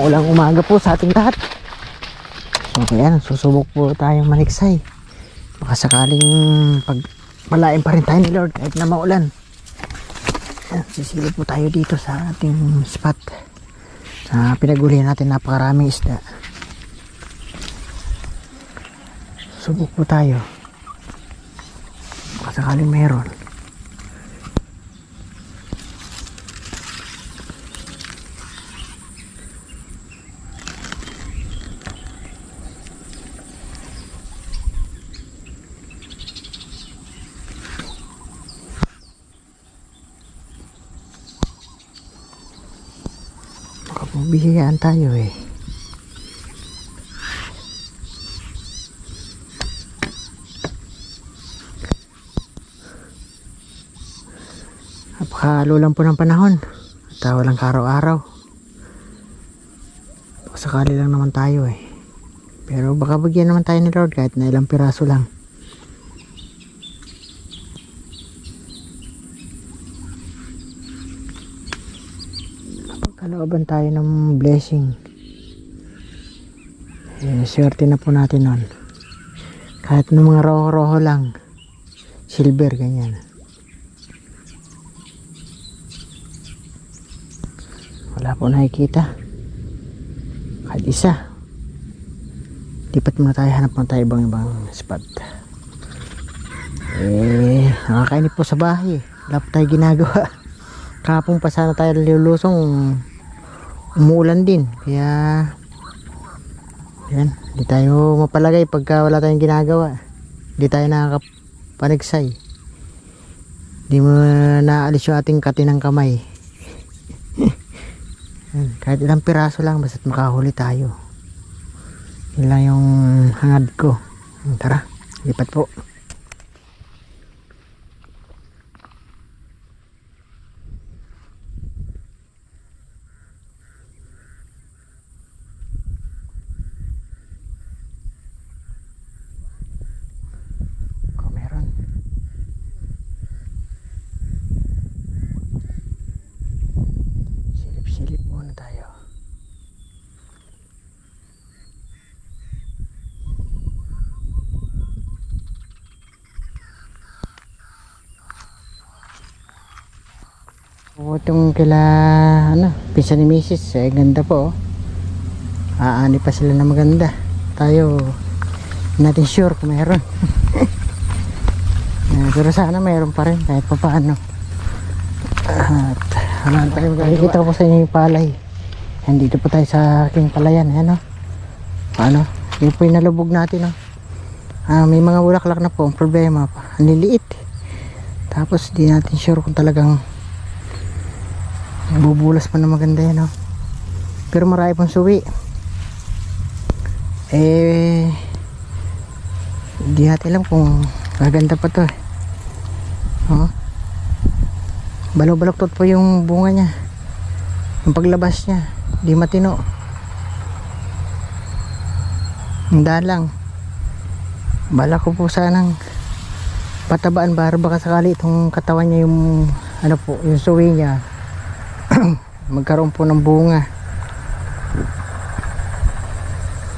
maulang umaga po sa ating lahat. So kaya susubok po tayong maniksay. Baka sakaling pagpalain pa rin tayo ni Lord kahit na maulan. Sisilip po tayo dito sa ating spot. Pinagulihan natin napakaraming isda. Subok po tayo. Baka sakaling meron. Bihiyaan tayo eh. Napakalulang po ng panahon at walang karaw-araw. Sakali lang naman tayo eh. Pero baka bigyan naman tayo ni Lord kahit na ilang piraso lang. Kalooban tayo ng blessing. Swerte na po natin nun. Kahit ng mga roho-roho lang, silver, ganyan. Wala po nakikita. Kahit isa. Lipat muna tayo, hanap muna tayo ibang spot. Nakakainip po sa bahay. Wala po tayo ginagawa. Kapong pa sana tayo lulusong, umuulan din, kaya yan, hindi tayo mapalagay pagka wala tayong ginagawa. Hindi tayo nakakapanigsay, hindi mo naalis yung ating katinang kamay. Yan, kahit ilang piraso lang basta't makahuli tayo, yun lang yung hangad ko. Tara, lipat po. Itong kila pisa ni Mrs. Ganda po oh. Aani pa sila na maganda. Tayo natin sure kung mayroon. Pero sana mayroon pa rin kahit pa paano. At nakikita ko sa inyo yung palay. Nandito po tayo sa aking palayan. Ayan, paano? Yung po yung nalubog natin may mga bulaklak na po. Ang problema pa, ang liliit. Tapos di natin sure kung talagang bubulas pa na maganda yan pero marami pang suwi di natin alam kung maganda pa to balok-balok po yung bunga nya, yung paglabas nya di matino. Handa lang, bala ko po sanang patabaan para baka sakali itong katawan nya yung yung suwi nya magkaroon po ng bunga.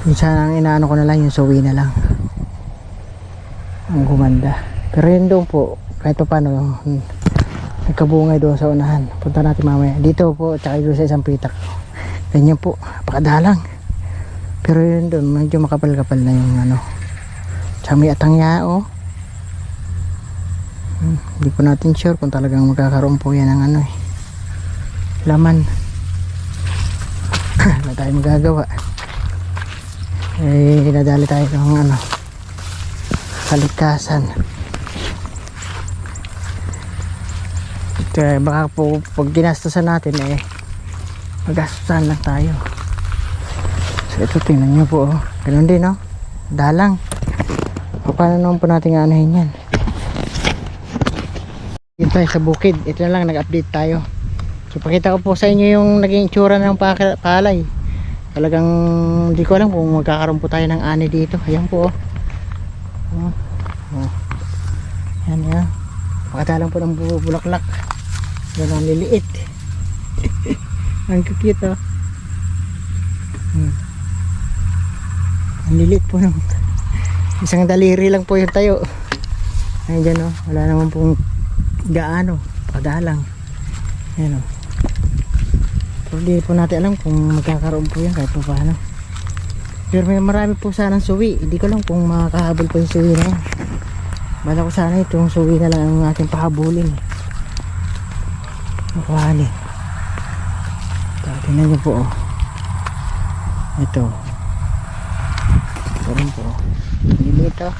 Minsan ang inaano ko na lang yung suwi na lang ang gumanda. Pero yun doon po kahit pa paano nagkabungay doon sa unahan. Punta natin mamaya dito po tsaka doon sa isang pitak. Ganyan po, pakadalang. Pero yun doon medyo makapal-kapal na yung tsaka may atangya hindi po natin sure kung talagang magkakaroon po yan ng laman. Wala tayong magagawa. Nadali tayo ng kaligtasan. Kaya baka po pag ginastusan natin magastusan lang tayo. So ito tingnan nyo po ganun din dalang. Paano naman po natin aanahin yan? Yun tayo sa bukid. Ito na lang, nag-update tayo. So pakita ko po sa inyo yung naging itsura ng palay. Talagang hindi ko alam kung magkakaroon po tayo ng ani dito. Ayan po yan pakatalang po ng bulaklak. Yan ang liliit. Ang cute Ang lilit po ng isang daliri lang po yung tayo. Ayun dyan, oh. Wala naman pong gaano, padalang. Ayan, oh. So, hindi po natin alam kung magkakaroon po yan kahit po paano. Pero may marami po sanang suwi. Hindi ko lang kung makakahabol po yung suwi na yan. Bala ko sana itong suwi na lang ang ating pahabulin. Makuhanin. Ito, tingnan nyo po, oh. Ito. Ito rin po, oh. Lilit, oh.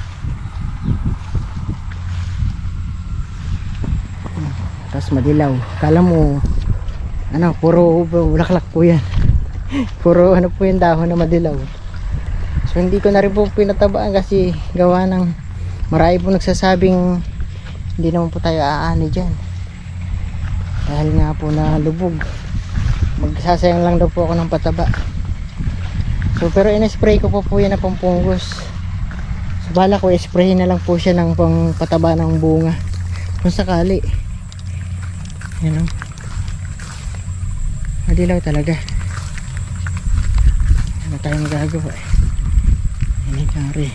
Tapos madilaw. Kala mo ano, puro bulaklak po yan. Puro ano po yung dahon na madilaw. So hindi ko na rin po pinatabaan kasi gawa ng marami po nagsasabing hindi naman po tayo aani dyan dahil nga po na lubog. Magsasayang lang daw po ako ng pataba. So pero in-spray ko po yan na pampunggos. So bala ko i-spray na lang po siya ng pang pataba ng bunga kung sakali. Yan, oh. Madilaw talaga. Ano tayo magagawa eh. Yan yung kari.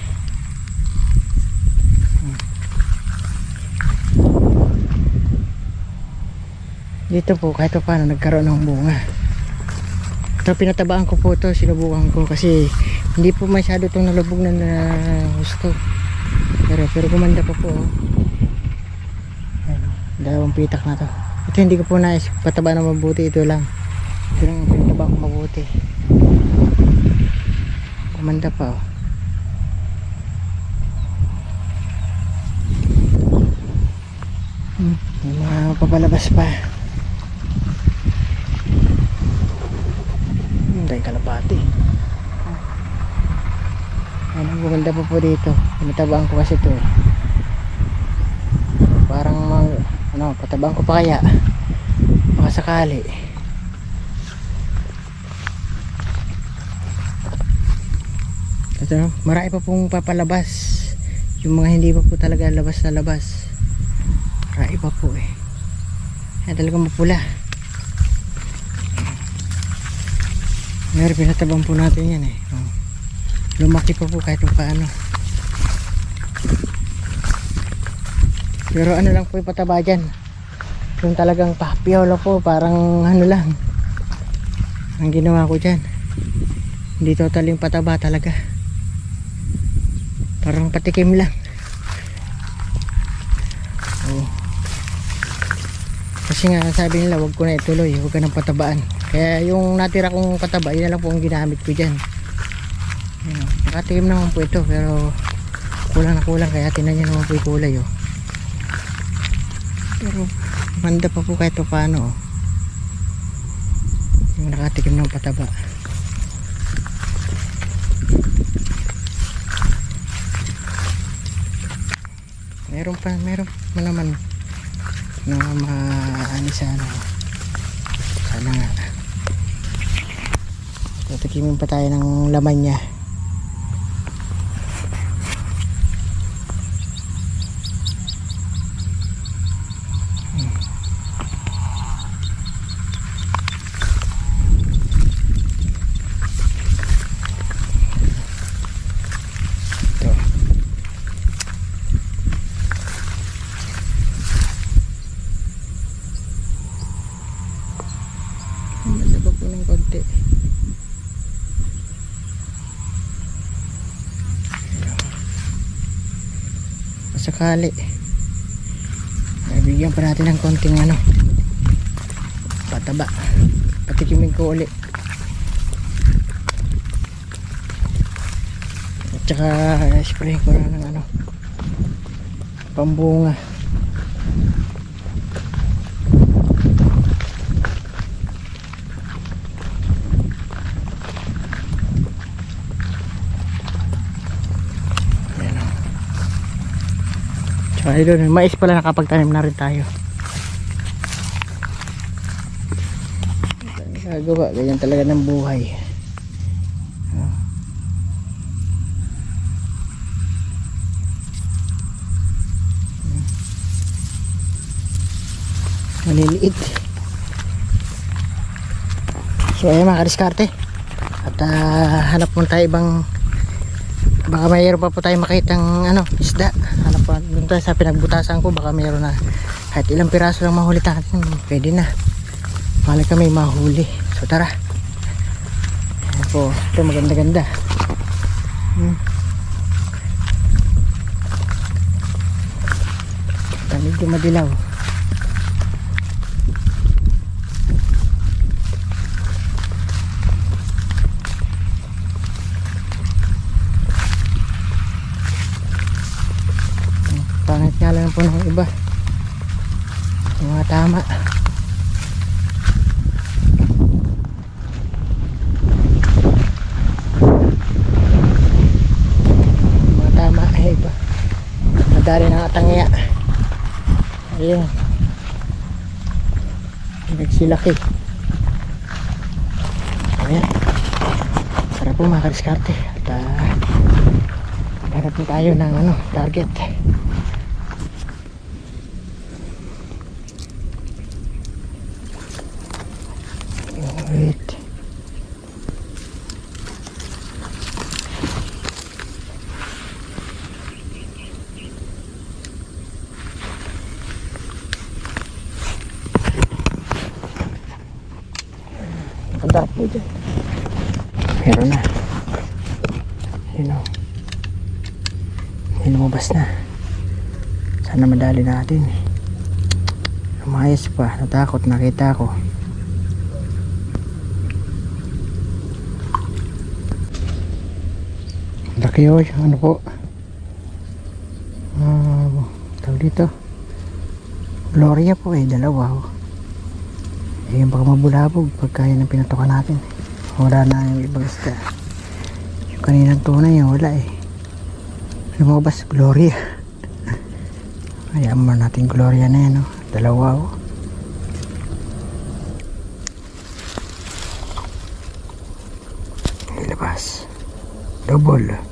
Dito po kahit paano nagkaroon ng bunga. Ito pinatabaan ko po ito. Sinubukan ko kasi hindi po masyado itong nalubog na gusto. Pero gumanda pa po, oh. Ayan, oh. Dalawang pitak na to. Ito hindi ko po pataba na mabuti. Ito lang. Ito lang pinataba ko mabuti. Kumanda pa, oh. May mga papalabas pa. Dahil kalapati. Ano, gumanda pa po dito. Pinatabaan ko kasi ito, eh. Parang ano, patabaan ko pa kaya baka sakali. Ito, marami pa pong papalabas. Yung mga hindi pa po talaga labas na labas, marami pa po eh. Kaya talagang mapula. Ngayon pinatabang po natin yan eh. Lumaki pa po kahit paano. Pero ano lang po yung pataba dyan. Yung talagang papiyaw lang po. Parang ano lang ang ginawa ko dyan. Hindi total yung pataba talaga. Parang patikim lang. Oh. Kasi nga sabi nila wag ko na ituloy. Huwag ka nang patabaan. Kaya yung natira kong pataba, yun na lang po ang ginamit ko dyan. Nakatikim naman po ito. Pero kulang na kulang. Kaya tinan nyo naman po yung kulay, oh. Pero manda pa po kahit paano, oh. Yung nakatikim ng pataba. Meron pa naman na maani sana. Sana nga. Tatikimin pa tayo ng laman niya. Sakali bigyan pa natin ng konting ano pataba, patikimin ko ulit at saka spray ko na ng ano pambunga. Ay doon, mais pala nakapagtanim na rin tayo. Gagawa, ganyan talaga ng buhay. Maliliit. So ayan mga kadiskarte, at hanap mo tayo ibang, baka mayroon pa po tayo makitang ano, isda. Hanap pa doon tayo sa pinagbutasan ko, baka mayroon na kahit ilang piraso lang mahuli natin, pwede na. Malay kami mahuli. So tara. Ayan po, ito maganda ganda. Medyo madilaw. Pangit nga lang po ng iba, yung mga tama. Yung mga tama ay iba, madali ng atangya. Ayan, nagsilaki. Ayan, sarap po mga kadiskarte. At hanap na tayo ng ano, target. Wait. Padarap po dyan. Meron na. Yun o. Lumabas na. Sana madali natin. Lumayas pa. Natakot. Nakita ko. Laki o. Ano po. Tawag dito. Gloria po eh. Dalawa o. Ayan, baka mabulabog pagka yan ang pinatukan natin. Wala na yung ibang isda. Yung kaninang tunay yan, wala eh. Lumabas, Gloria. Hayaan mo natin Gloria na yan, no? Dalawa oh. Ilabas. Double.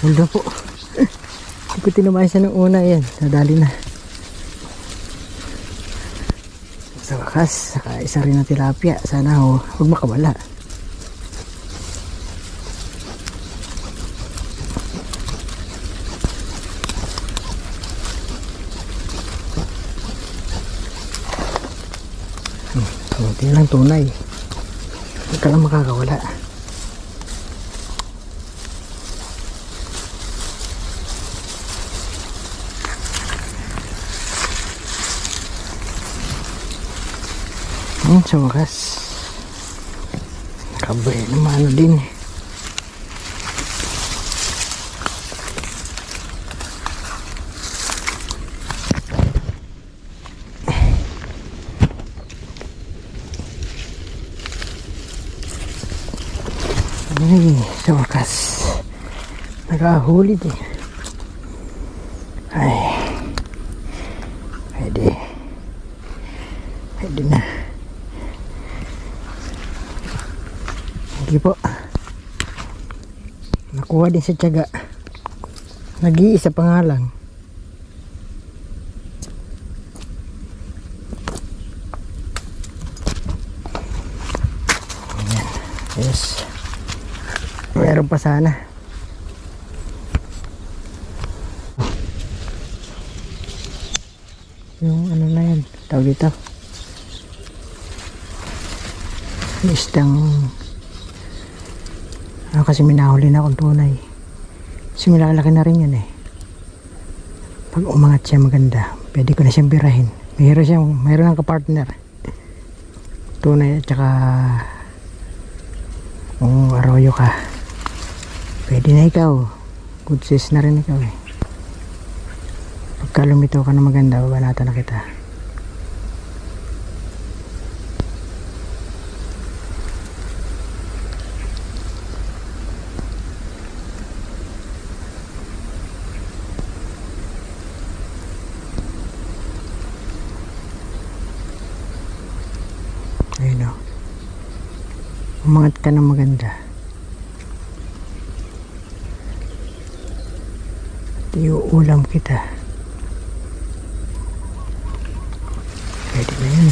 Sabol na po. Hindi ko tinamahin siya ng una. Yan, nadali na. Sa wakas, saka isa rin na tilapia. Sana huwag makawala. Kunti lang tunay. Huwag ka lang makakawala. Sa wakas nakabay naman din eh. Ay, sa wakas nakahuli din. Ay, pwede na. Sige po, nakuha din sa tiyaga. Nag-iisa pa nga lang. Ayan. Yes, meron pa sana. Yung ano na yan, tawag dito, isdang kasi minahuli na akong tunay. Kasi milalaki na rin yan eh. Pag umangat siya maganda, pwede ko na siyang birahin. Mayroon ng kapartner. Tunay at saka kung arroyo ka, pwede na ikaw. Good sis na rin ikaw eh. Pagka lumitaw ka na maganda, babanatan na kita. Ayun o. Umangat ka ng maganda. Iuulam kita. Pwede na yan.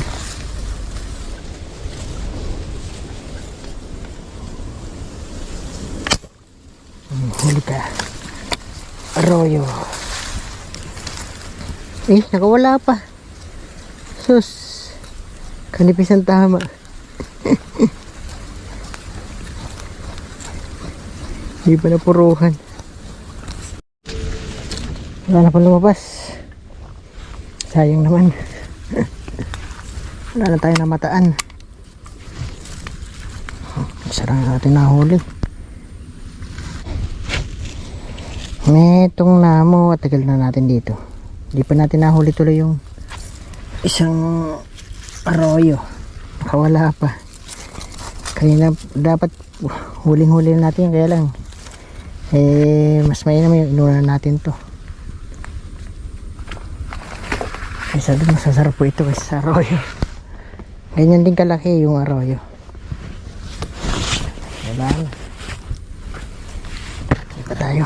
Huli ka. Arroyo. Nakawala pa. Sus. Kanipis ang tama. Hindi pa napuruhan. Wala na pa lumabas. Sayang naman. Wala na tayo namataan. Sarang natin nahuli. Metong namo at tagal na natin dito. Hindi pa natin nahuli tuloy yung isang arroyo. Nakawala pa. Kanina dapat huling-huli natin, kaya lang mas mainam yung inunan natin to. Sabi masasarap po ito kasi sa arroyo. Ganyan din kalaki yung arroyo. Diba? Iba tayo.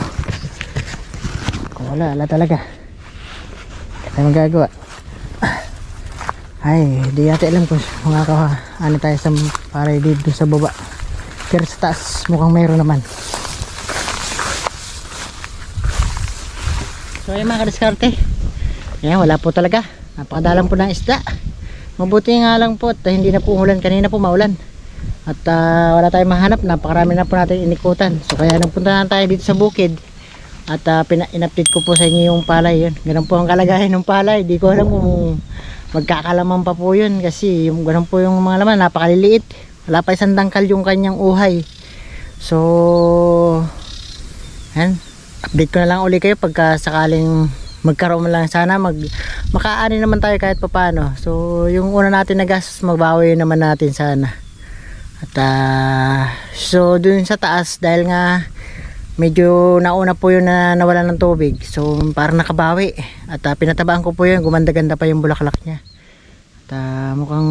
Kung wala talaga. Kaya tayo magagawa. Ay, di natin alam kung ano tayo sa para dito sa baba. Pero sa taas mukhang mayroon naman. So ayun mga kadiskarte. Ayan, wala po talaga. Napakadalang po ng isda. Mabuti nga lang po at hindi na po umulan. Kanina po maulan. At wala tayong mahanap. Napakarami na po natin inikutan. So kaya nagpunta na tayo dito sa bukid. At in-update ko po sa inyo yung palay. Yun. Ganun po ang kalagayan ng palay. Di ko alam kung magkakalaman pa po yun. Kasi yung, ganun po yung mga laman. Napakaliliit. Wala pa isang dangkal yung kanyang uhay. So yan. Update ko na lang uli kayo pagka sakaling magkaroon lang sana makaani naman tayo kahit papano. So yung una natin na gastos magbawi naman natin sana. At so dun sa taas dahil nga medyo nauna po yun na nawalan ng tubig. So parang nakabawi. At pinatabaan ko po yun. Gumanda-ganda pa yung bulaklak niya. At mukhang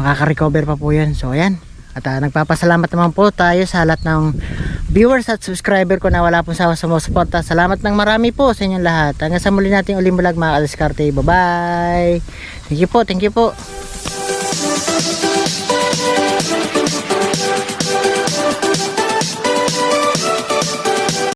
makaka-recover pa po yun. So ayan. At nagpapasalamat naman po tayo sa lahat ng viewers at subscriber ko na wala pong sawa sa mga suporta. Salamat ng marami po sa inyong lahat. Hanggang sa muli natin uling vlog mga kadiskarte. Bye bye. Thank you po.